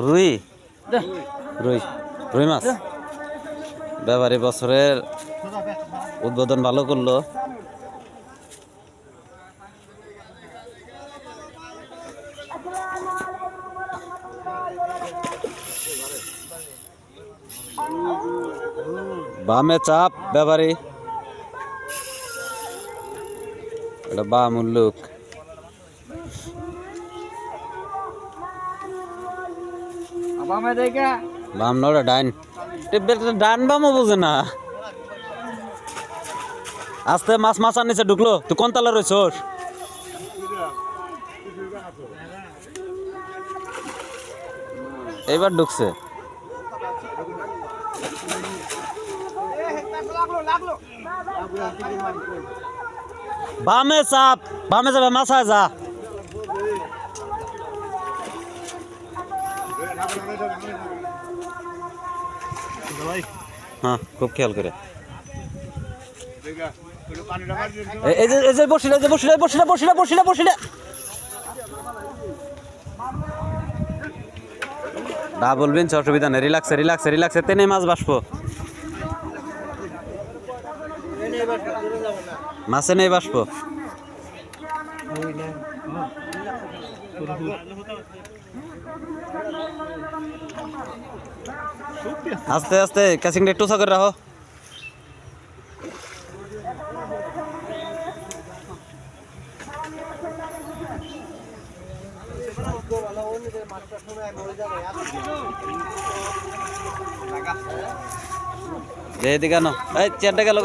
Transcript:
রুই রুই রুই মাছ ব্যাপারী বছরের উদ্বোধন ভালো করলো। বামে চাপ ব্যাপারী, এটা বাম উল্লুক। বাম নড়া ডাইন, ডান বামও বুঝে না। আস্তে মাছ মাছার নিচে ঢুকলো, তুই কোন তালা রয়েছোস? এইবার ঢুকছে। বামে চাপ, বামে যাবে মাছায় যা। হ্যাঁ খুব খেয়াল করে। এই যে বসিলে, যে বসিলে বসিলে বসিলে বসিলে বসিলে না বলবেন, অসুবিধা নেই। রিল্যাক্সে রিল্যাক্সে রিল্যাক্সে, তেনে মাছ বাসবো। মাছে নেই বাসবো। আস্তে আস্তে ক্যাচিংটা একটু করে রাখো। এদিকে না, এই চেয়ারটা গেল।